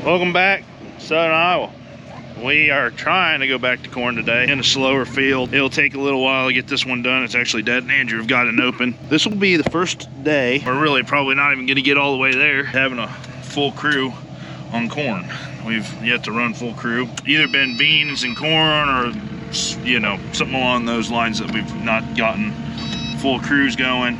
Welcome back, Southern Iowa. We are trying to go back to corn today in a slower field. It'll take a little while to get this one done. It's actually dead and Andrew have got it open. This will be the first day, we're really probably not even gonna get all the way there, having a full crew on corn. We've yet to run full crew. Either been beans and corn or, you know, something along those lines that we've not gotten full crews going.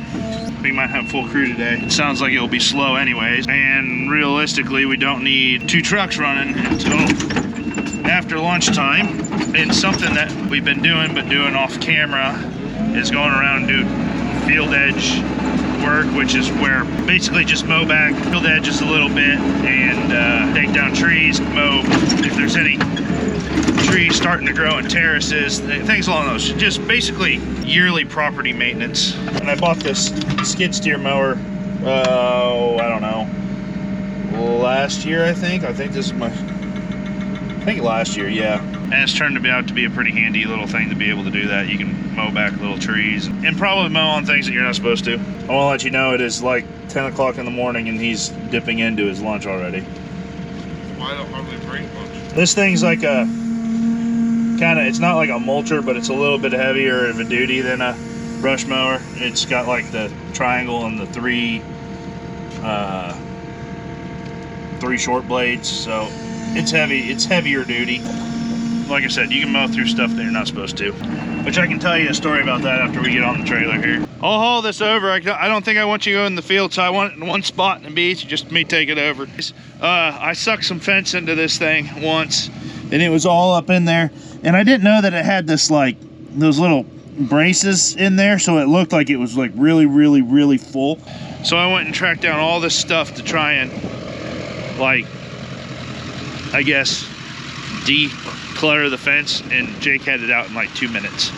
We might have full crew today. It sounds like it'll be slow anyways. And realistically, we don't need 2 trucks running until after lunchtime. And something that we've been doing, but doing off camera, is going around and do field edge work, which is where basically just mow back field edges a little bit and take down trees, mow if there's any trees starting to grow in terraces, things along those. Just basically yearly property maintenance. And I bought this skid steer mower, I don't know, last year I think. I think this is my, I think last year, yeah. And it's turned out to be a pretty handy little thing to be able to do that. You can mow back little trees and probably mow on things that you're not supposed to. I want to let you know it is like 10 o'clock in the morning and he's dipping into his lunch already. Why don't hardly bring lunch? This thing's like a it's not like a mulcher, but it's a little bit heavier of a duty than a brush mower. It's got like the triangle and the three short blades, so it's heavy. It's heavier duty. Like I said, you can mow through stuff that you're not supposed to, which I can tell you a story about that after we get on the trailer here. I'll haul this over. I don't think I want you to go in the field, so I want it in one spot in the beach, just me take it over. I sucked some fence into this thing once, and it was all up in there. And I didn't know that it had this, like, those little braces in there, so it looked like it was like really full. So I went and tracked down all this stuff to try and, like, I guess, declutter the fence, and Jake had it out in like 2 minutes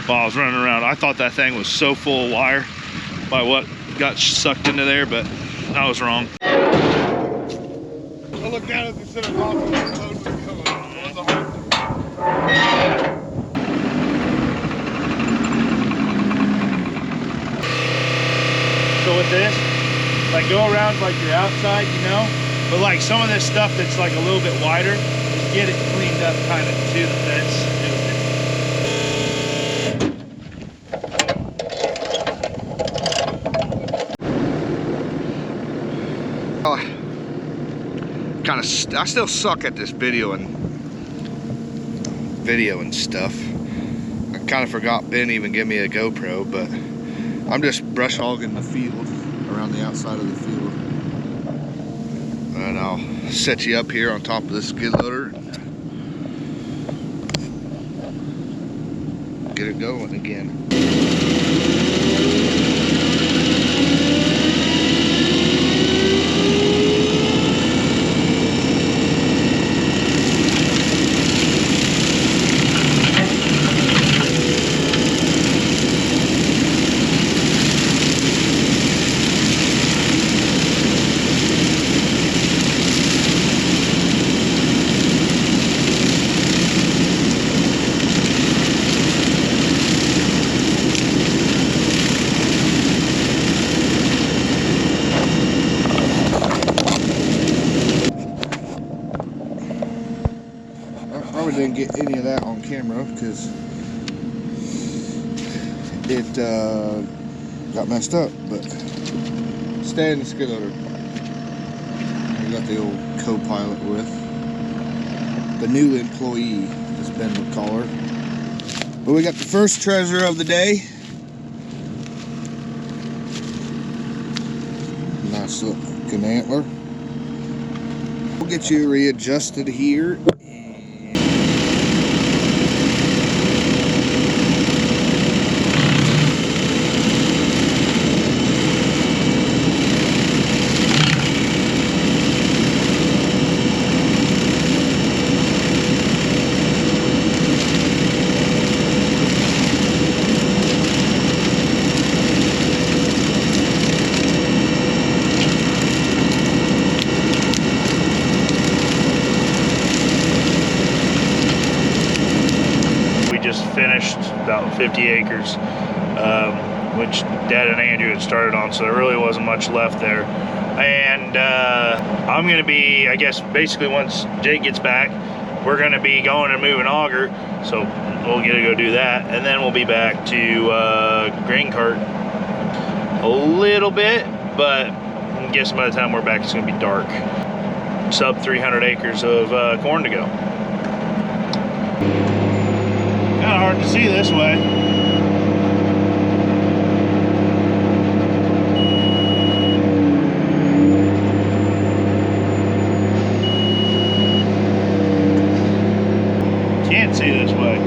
while I was running around. I thought that thing was so full of wire by what got sucked into there, but I was wrong. I looked down at the center console and the load was coming. It was a hard thing. So with this, like, go around like you're outside, you know, but like some of this stuff that's like a little bit wider, just get it cleaned up kind of to the fence. I still suck at this video and stuff. I kind of forgot Ben even gave me a GoPro, but I'm just brush hogging the field, around the outside of the field. And I'll set you up here on top of this skid loader and get it going again. Didn't get any of that on camera because it got messed up, but stay in the skid loader. I got the old co-pilot with the new employee, as Ben would call her. But we got the first treasure of the day. Nice looking antler. We'll get you readjusted here. Finished about 50 acres, which Dad and Andrew had started on, so there really wasn't much left there. and I'm gonna be, I guess, basically once Jake gets back, we're gonna be going and moving auger, so we'll get to go do that, and then we'll be back to grain cart a little bit, but I'm guessing by the time we're back it's gonna be dark. Sub 300 acres of corn to go. Kind of hard to see this way. Can't see this way.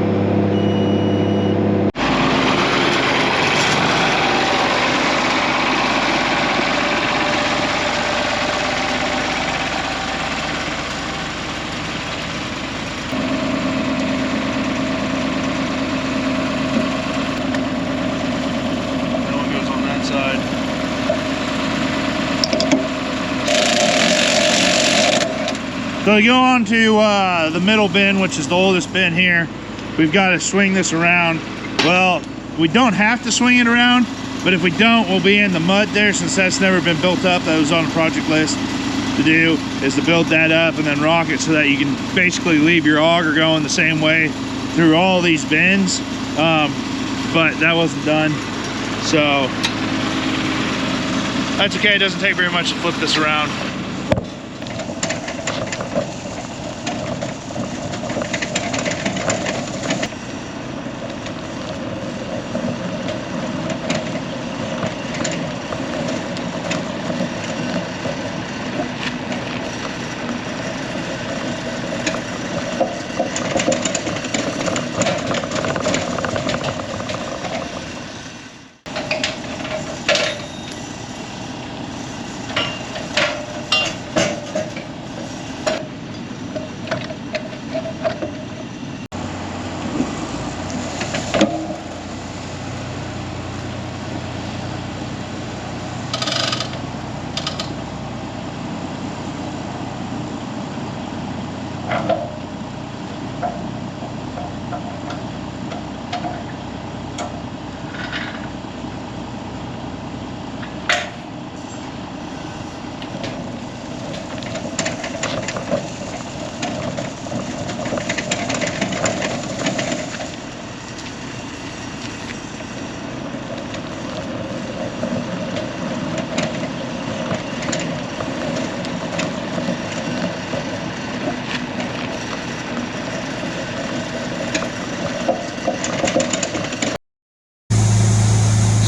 So to go on to the middle bin, which is the oldest bin here, we've got to swing this around. Well, we don't have to swing it around, but if we don't, we'll be in the mud there, since that's never been built up. That was on the project list to do, is to build that up and then rock it so that you can basically leave your auger going the same way through all these bins. But that wasn't done, so that's okay. It doesn't take very much to flip this around.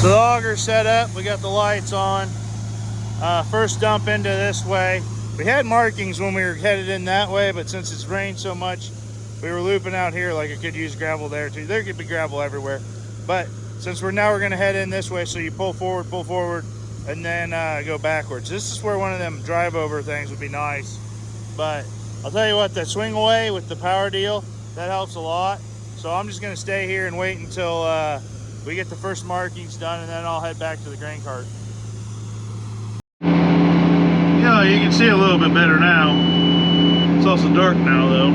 So the auger's set up, we got the lights on. First dump into this way. We had markings when we were headed in that way, but since it's rained so much, we were looping out here. Like, I could use gravel there too. There could be gravel everywhere. But since we're gonna head in this way, so you pull forward, and then go backwards. This is where one of them drive over things would be nice. But I'll tell you what, that swing away with the power deal, that helps a lot. So I'm just gonna stay here and wait until we get the first markings done, and then I'll head back to the grain cart. Yeah, you can see a little bit better now. It's also dark now though.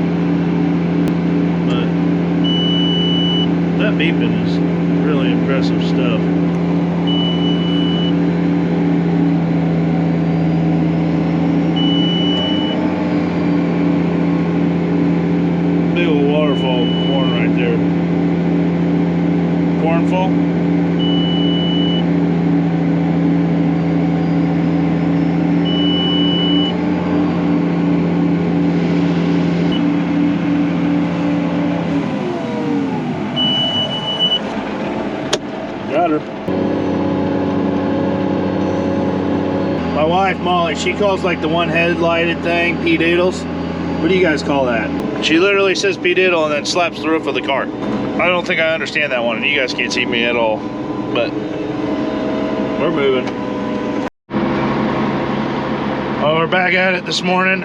But that beeping is really impressive stuff. Big old waterfall of corn right there. Cornfall. Got her. My wife Molly, she calls like the one headlighted thing P-diddles. What do you guys call that? She literally says P-diddle and then slaps the roof of the car. I don't think I understand that one, and you guys can't see me at all, but we're moving. Oh, we're back at it this morning.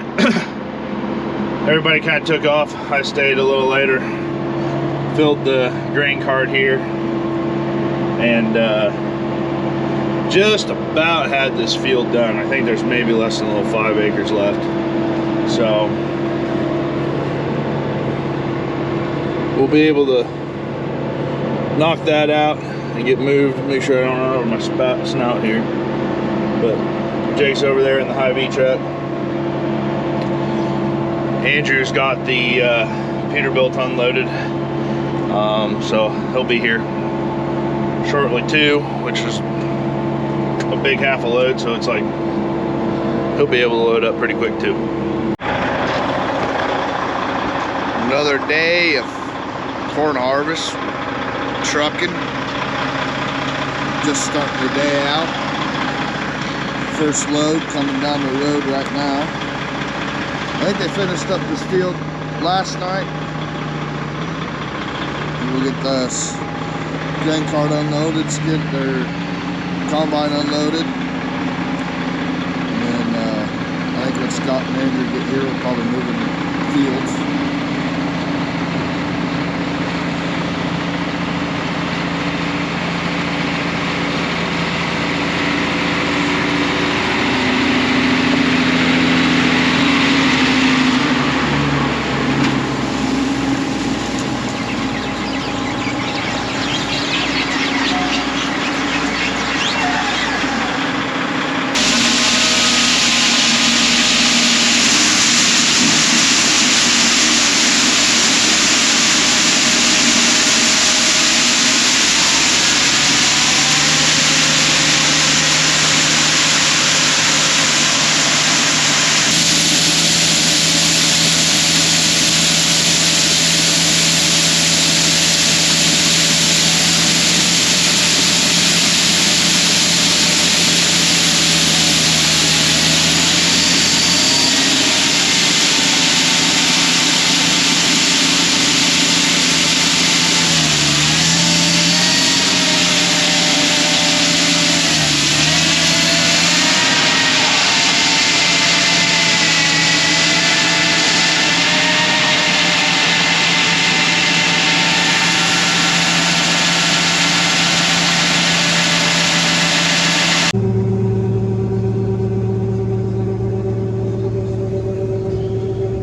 Everybody kind of took off. I stayed a little later. Filled the grain cart here, and just about had this field done. I think there's maybe less than a little 5 acres left. So we'll be able to knock that out and get moved. Make sure I don't run over my snout here. But Jake's over there in the Hy-Vee truck. Andrew's got the Peterbilt unloaded, so he'll be here shortly too, which is a big half a load, so it's like he'll be able to load up pretty quick too. Another day of corn harvest, trucking, just starting the day out. First load coming down the road right now. I think they finished up this field last night. We'll get the grain cart unloaded, skid their combine unloaded. And then I think when Scott and Andrew get here, we'll probably move in fields.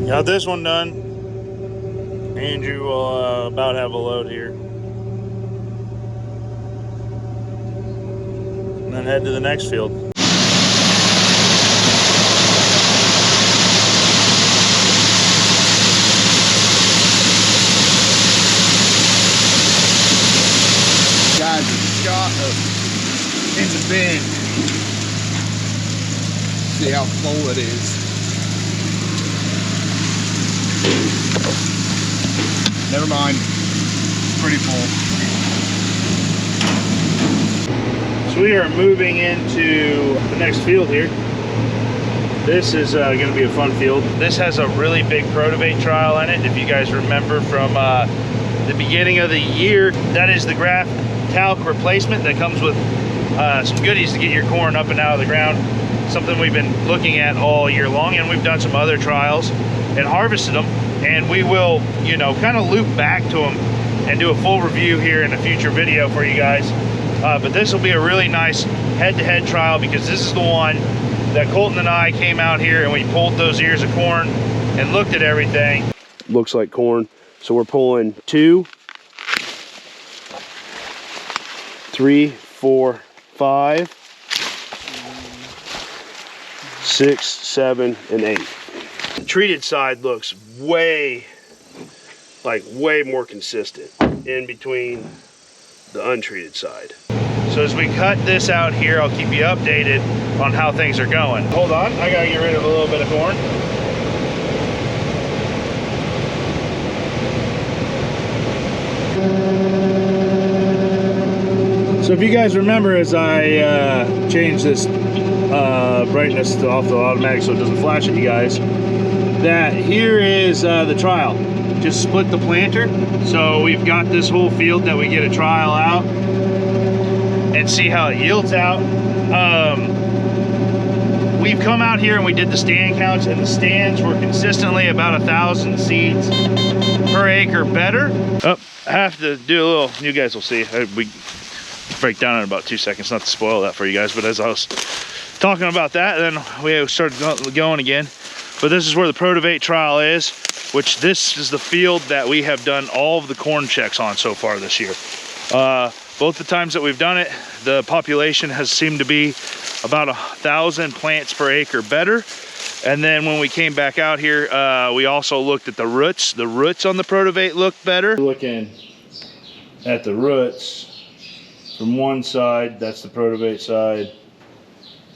Got this one done. Andrew will about have a load here. And then head to the next field. Guys, it's Scott in the bin. See how full it is. Never mind, it's pretty full. So we are moving into the next field here. This is going to be a fun field. This has a really big Protate trial in it. If you guys remember from the beginning of the year, that is the graft talc replacement that comes with some goodies to get your corn up and out of the ground. Something we've been looking at all year long, and we've done some other trials and harvested them, and we will, you know, kind of loop back to them and do a full review here in a future video for you guys. But this will be a really nice head-to-head trial, because this is the one that Colton and I came out here and we pulled those ears of corn and looked at everything. Looks like corn. So we're pulling 2, 3, 4, 5, 6, 7, and 8. The treated side looks way more consistent in between the untreated side. So as we cut this out here, I'll keep you updated on how things are going. Hold on, I gotta get rid of a little bit of corn. So if you guys remember, as I changed this brightness off the automatic so it doesn't flash at you guys, that here is the trial. Just split the planter. So we've got this whole field that we get a trial out and see how it yields out. We've come out here and we did the stand counts, and the stands were consistently about 1,000 seeds per acre better. Oh, I have to do a little, you guys will see. We break down in about 2 seconds, not to spoil that for you guys, but as I was talking about that, then we started going again. But this is where the Protate trial is, which this is the field that we have done all of the corn checks on so far this year. Both the times that we've done it, the population has seemed to be about 1,000 plants per acre better. And then when we came back out here, we also looked at the roots. The roots on the Protate looked better. Looking at the roots from one side, that's the Protate side,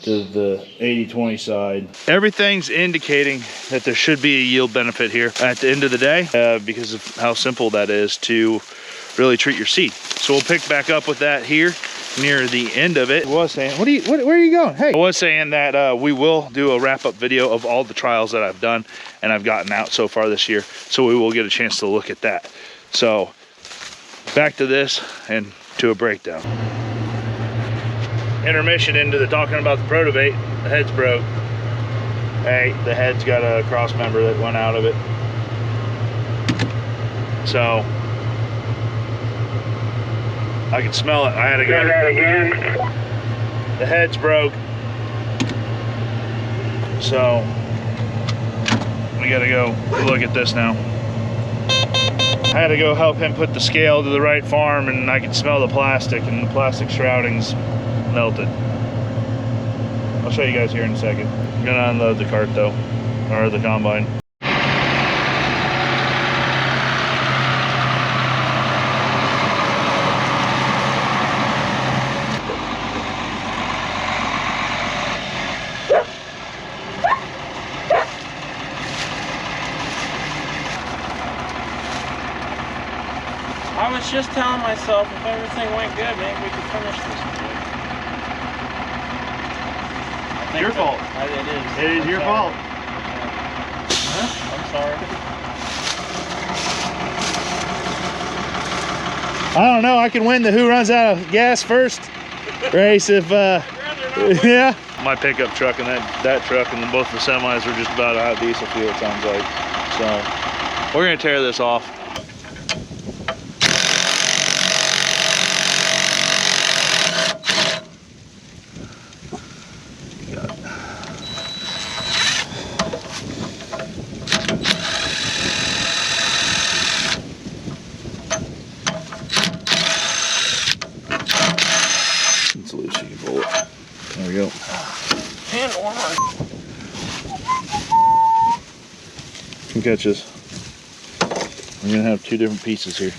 to the 80-20 side. Everything's indicating that there should be a yield benefit here at the end of the day, because of how simple that is to really treat your seed. So we'll pick back up with that here near the end of it. I was saying, where are you going? Hey. I was saying that we will do a wrap-up video of all the trials that I've done and I've gotten out so far this year, so we will get a chance to look at that. So back to this and to a breakdown. Intermission into the talking about the Protate. The head's broke. Hey, the head's got a cross member that went out of it. So I could smell it. I had to go. That again. The head's broke. So we gotta go look at this now. I had to go help him put the scale to the right farm, and I could smell the plastic, and the plastic shrouding's melted. I'll show you guys here in a second. I'm gonna unload the cart though, or the combine. I was just telling myself if everything went good, maybe we could finish this today. Your fault. It is. It is your fault. I'm sorry. I don't know. I can win the who runs out of gas first race if, yeah. My pickup truck and that truck and both the semis are just about out of diesel fuel, it sounds like. So we're gonna tear this off. It's loose, you can pull it. There we go. And warmer. Can catch this. We're gonna have two different pieces here.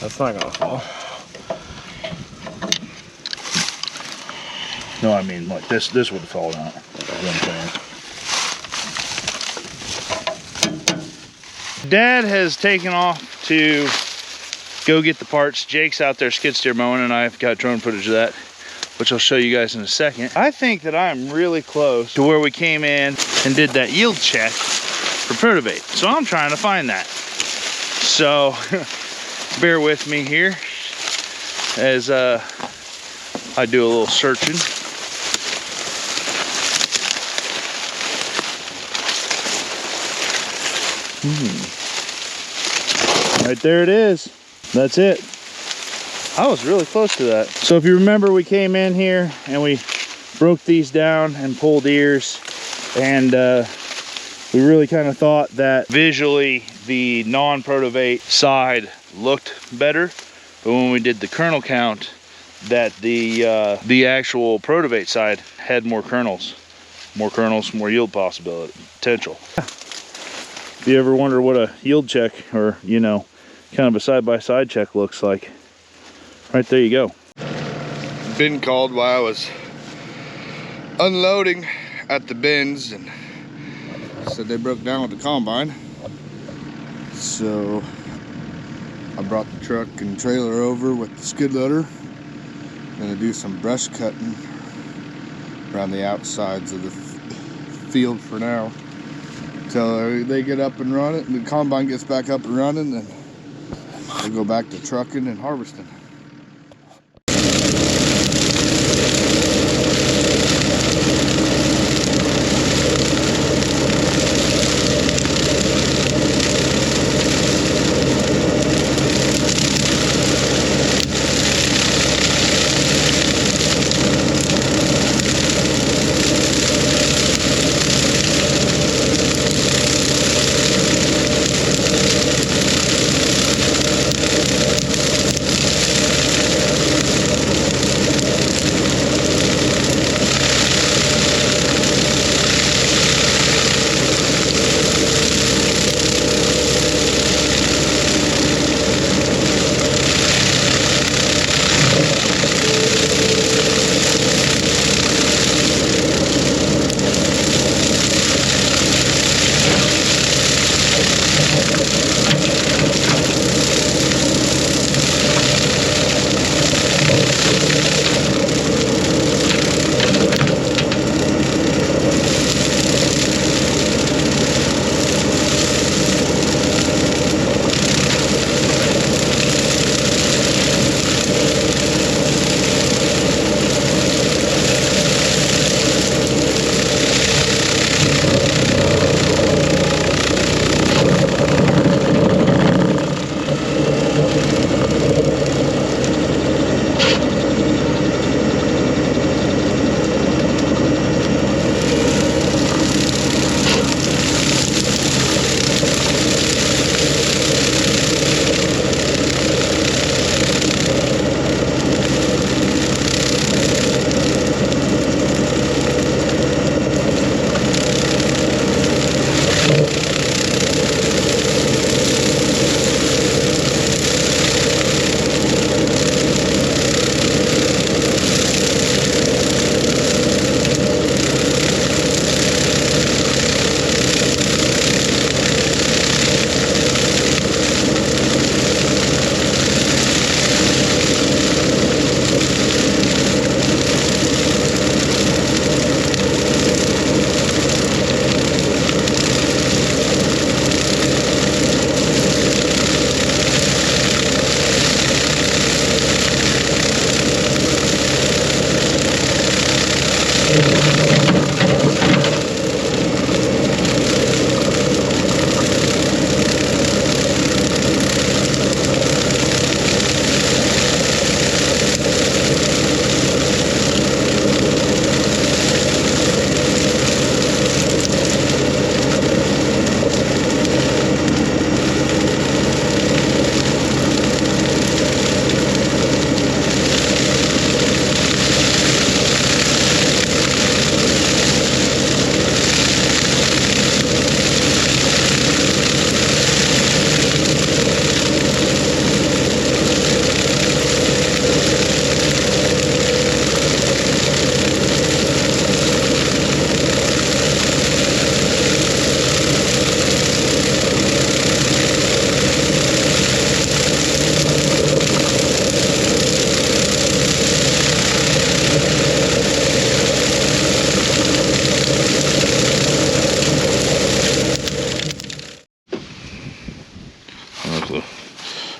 That's not gonna fall. No, I mean like this would have fallen out. That's what I'm saying. Dad has taken off to go get the parts. Jake's out there skid steer mowing, and I've got drone footage of that, which I'll show you guys in a second. I think that I'm really close to where we came in and did that yield check for Protate. So I'm trying to find that. So bear with me here as I do a little searching. Right there it is. That's it. I was really close to that. So if you remember, we came in here and we broke these down and pulled ears, and we really kind of thought that visually the non-Protate side looked better, but when we did the kernel count, that the actual Protate side had more kernels, more yield potential. If you ever wonder what a yield check, or you know, kind of a side-by-side check looks like, right there you go. Been called while I was unloading at the bins, and said they broke down with the combine. So I brought the truck and trailer over with the skid loader. Gonna do some brush cutting around the outsides of the field for now, till they get up and running, and the combine gets back up and running, and we'll go back to trucking and harvesting.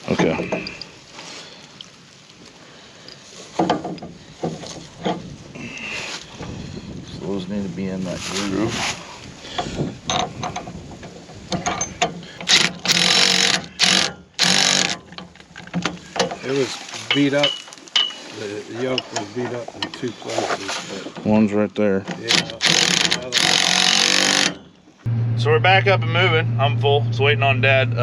Okay. So those need to be in that groove. It was beat up. The yoke was beat up in 2 places. But One's right there. yeah. So we're back up and moving. I'm full. Just waiting on Dad.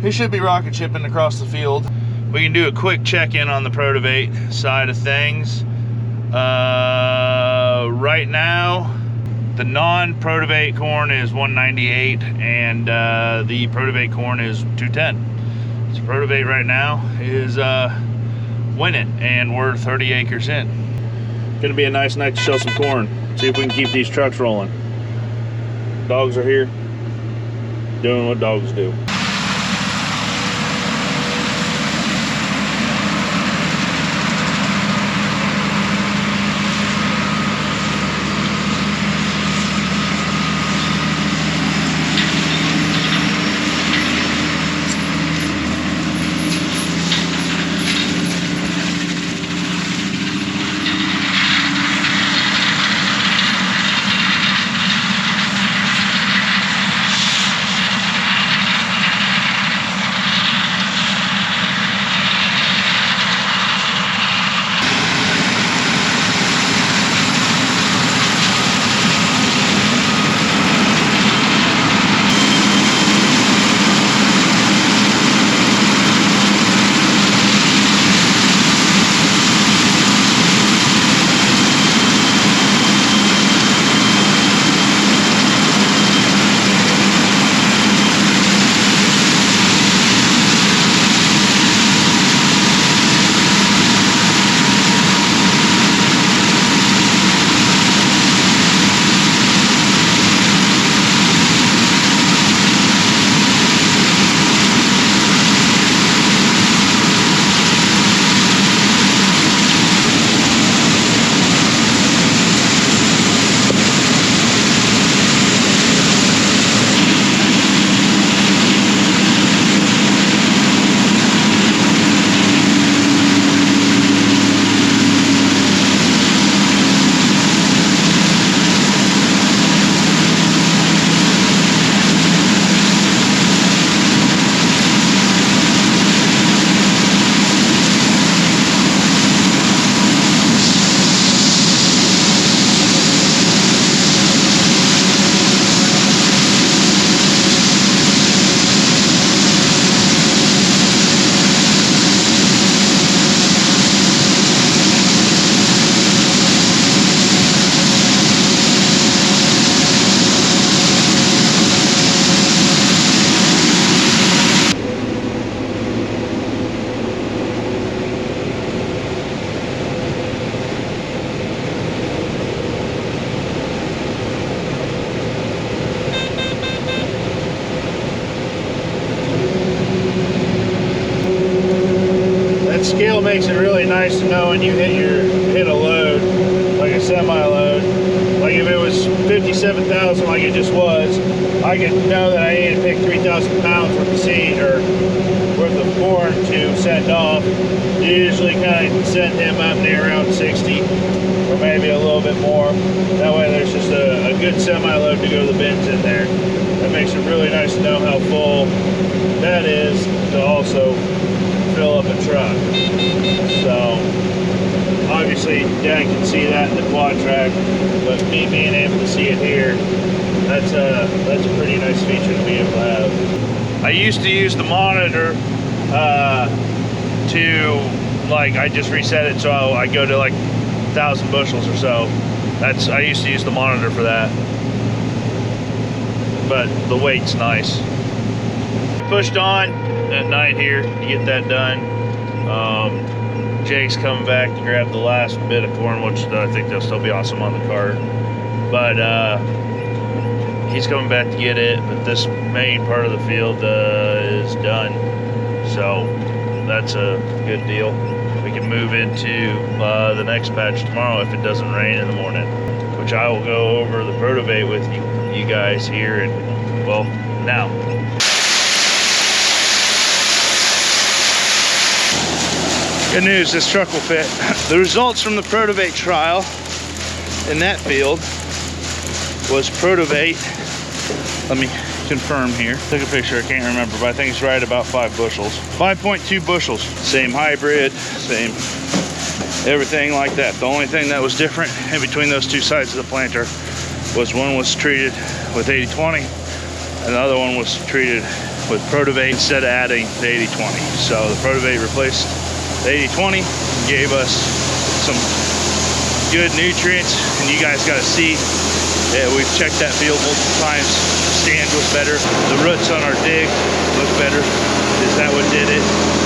He should be rocket shipping across the field. We can do a quick check-in on the Protate side of things. Right now, the non-Protate corn is 198, and the Protate corn is 210. So Protate right now is winning, and we're 30 acres in. Gonna be a nice night to shell some corn. See if we can keep these trucks rolling. Dogs are here, doing what dogs do. Scale makes it really nice to know when you hit a load, like a semi-load. Like if it was 57,000 like it just was, I could know that I need to pick 3,000 pounds worth of seed, or worth of corn to send off. Usually kind of send him up near around 60 or maybe a little bit more. That way there's just a good semi-load to go to the bins in there. That makes it really nice to know how full that is to also fill up a truck. So obviously Dad can see that in the quad track, but me being able to see it here, that's a pretty nice feature to be able to have. I used to use the monitor to, like, I just reset it so I go to like 1,000 bushels or so. I used to use the monitor for that, but the weight's nice. Pushed on at night here to get that done. Jake's coming back to grab the last bit of corn, which I think they'll still be awesome on the cart. But he's coming back to get it, but this main part of the field is done. So that's a good deal. We can move into the next patch tomorrow if it doesn't rain in the morning, which I will go over the Protate with you guys here, and well, now. Good news, this truck will fit. The results from the Protate trial in that field was Protate, let me confirm here. Took a picture, I can't remember, but I think it's right about 5 bushels. 5.2 bushels. Same hybrid, same everything like that. The only thing that was different in between those two sides of the planter was one was treated with 80/20 and the other one was treated with Protate instead of adding the 80/20. So the Protate replaced the 80/20, gave us some good nutrients, and you guys got to see that we've checked that field multiple times. Stand was better. The roots on our dig look better. Is that what did it?